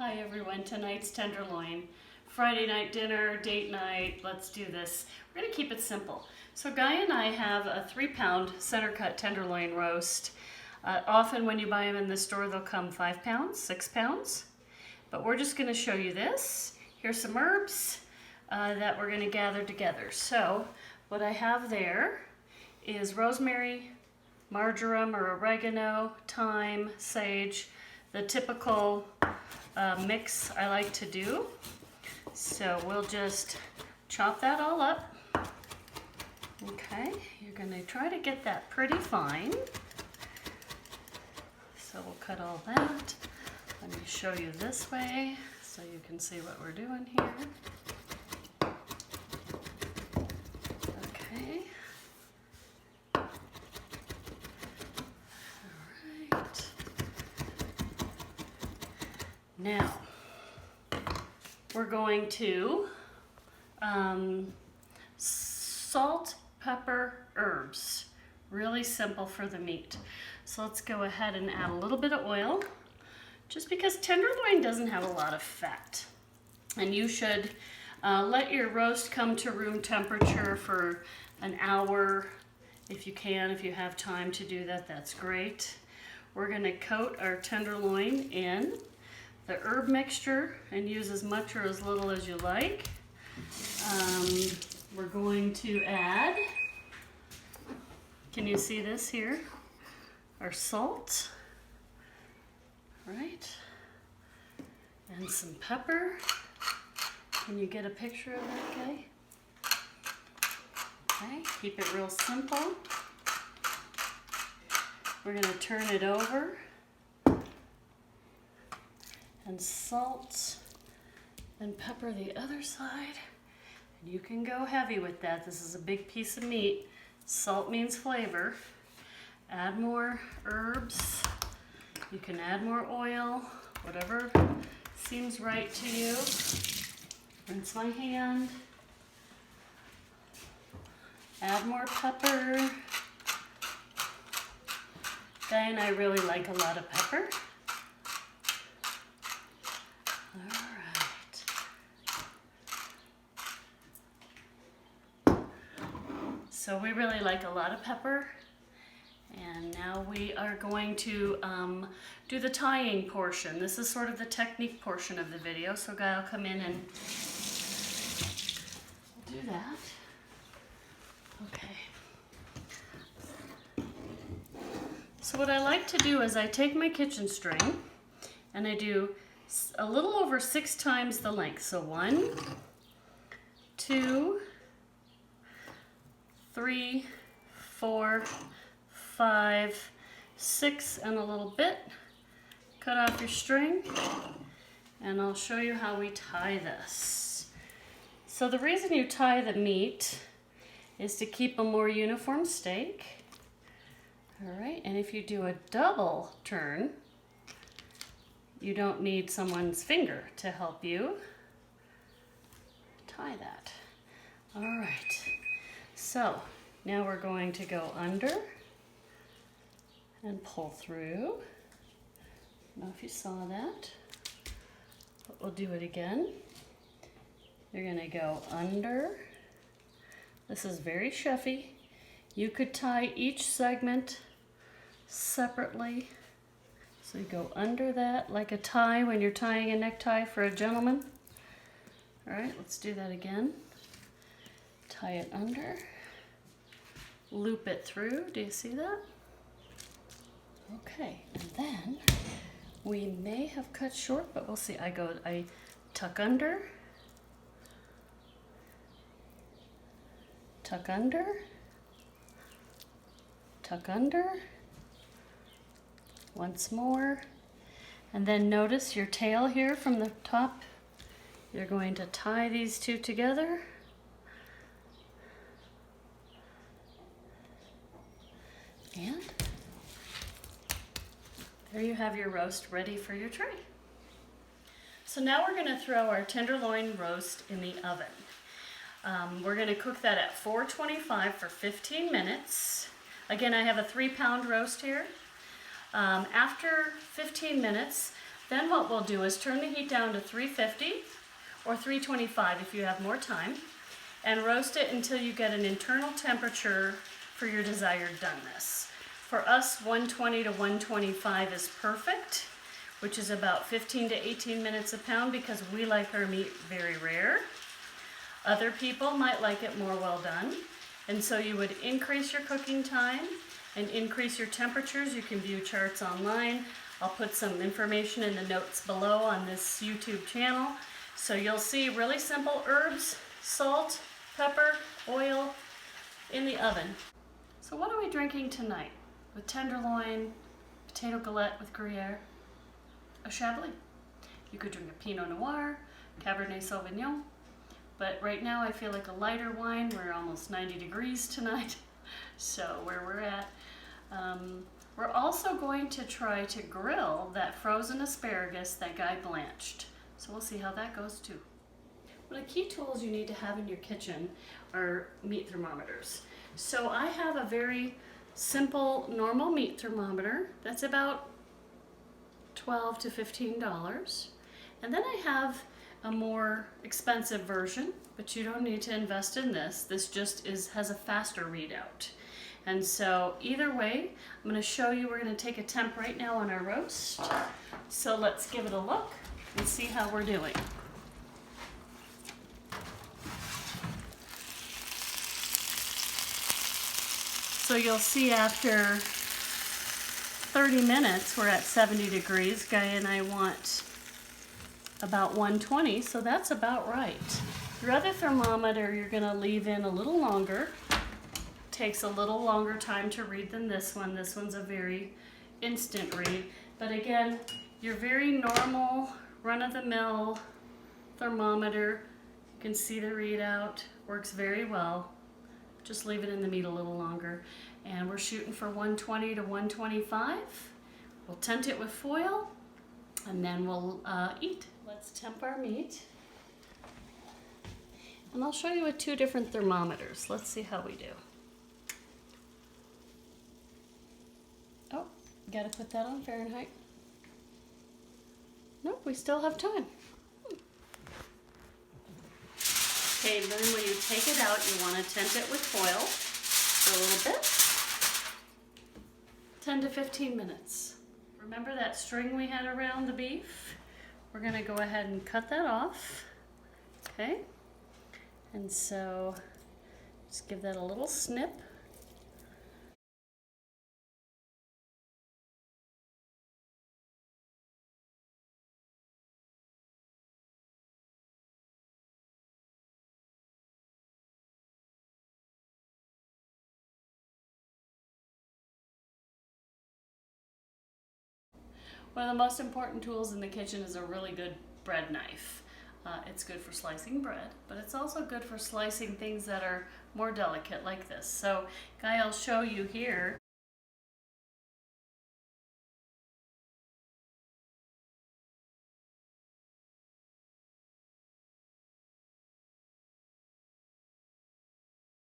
Hi everyone, tonight's tenderloin. Friday night dinner, date night, let's do this. We're gonna keep it simple. So Guy and I have a 3-pound center cut tenderloin roast. Often when you buy them in the store, they'll come 5 pounds, 6 pounds. But we're just gonna show you this. Here's some herbs that we're gonna gather together. So what I have there is rosemary, marjoram or oregano, thyme, sage, the typical mix I like to do. So we'll just chop that all up. Okay, you're gonna try to get that pretty fine. So we'll cut all that. Let me show you this way so you can see what we're doing here. Okay. All right. Now, we're going to salt, pepper, herbs. Really simple for the meat. So let's go ahead and add a little bit of oil, just because tenderloin doesn't have a lot of fat. And you should let your roast come to room temperature for an hour if you can. If you have time to do that, that's great. We're going to coat our tenderloin in the herb mixture and use as much or as little as you like. We're going to add, can you see this here? Our salt, right? And some pepper. Can you get a picture of that, Kay? Okay, keep it real simple. We're going to turn it over and salt and pepper the other side. And you can go heavy with that. This is a big piece of meat. Salt means flavor. Add more herbs. You can add more oil, whatever seems right to you. Rinse my hand. Add more pepper. Guy and I really like a lot of pepper. So we really like a lot of pepper, and now we are going to do the tying portion. This is sort of the technique portion of the video, so Guy will come in and do that. Okay. So what I like to do is I take my kitchen string and I do a little over 6 times the length. So 1, 2, 3, 4, 5, 6, and a little bit. Cut off your string, and I'll show you how we tie this. So the reason you tie the meat is to keep a more uniform steak. All right, and if you do a double turn, you don't need someone's finger to help you tie that. All right. So now we're going to go under and pull through. I don't know if you saw that, but we'll do it again. You're going to go under. This is very chefy. You could tie each segment separately. So you go under that like a tie when you're tying a necktie for a gentleman. All right, let's do that again. Tie it under. Loop it through. Do you see that? Okay, and then we may have cut short, but we'll see. I tuck under, tuck under, tuck under, once more, and then notice your tail here from the top. You're going to tie these two together. And there you have your roast ready for your tray. So now we're going to throw our tenderloin roast in the oven. We're going to cook that at 425 for 15 minutes. Again, I have a 3-pound roast here. After 15 minutes, Then what we'll do is turn the heat down to 350 or 325 if you have more time, and roast it until you get an internal temperature for your desired doneness. For us, 120 to 125 is perfect, which is about 15 to 18 minutes a pound because we like our meat very rare. Other people might like it more well done, and so you would increase your cooking time and increase your temperatures. You can view charts online. I'll put some information in the notes below on this YouTube channel. So you'll see really simple herbs, salt, pepper, oil in the oven. So what are we drinking tonight? With tenderloin, potato galette with Gruyere, a Chablis. You could drink a Pinot Noir, Cabernet Sauvignon, but right now I feel like a lighter wine. We're almost 90 degrees tonight, so where we're at. We're also going to try to grill that frozen asparagus that Guy blanched. So we'll see how that goes too. One of the key tools you need to have in your kitchen are meat thermometers. So I have a very simple normal meat thermometer that's about $12 to $15. And then I have a more expensive version, but you don't need to invest in this. This just has a faster readout. And so either way, I'm going to show you, we're going to take a temp right now on our roast. So let's give it a look and see how we're doing. So you'll see after 30 minutes, we're at 70 degrees. Guy and I want about 120, so that's about right. Your other thermometer, you're gonna leave in a little longer. Takes a little longer time to read than this one. This one's a very instant read. But again, your very normal, run-of-the-mill thermometer, you can see the readout, works very well. Just leave it in the meat a little longer. And we're shooting for 120 to 125. We'll tent it with foil, and then we'll eat. Let's temp our meat. And I'll show you with two different thermometers. Let's see how we do. Oh, gotta put that on Fahrenheit. Nope, we still have time. Okay, then when you take it out, you want to tent it with foil for a little bit. 10 to 15 minutes. Remember that string we had around the beef? We're going to go ahead and cut that off. Okay, and so just give that a little snip. One of the most important tools in the kitchen is a really good bread knife. It's good for slicing bread, but it's also good for slicing things that are more delicate like this. So, Guy, I'll show you here.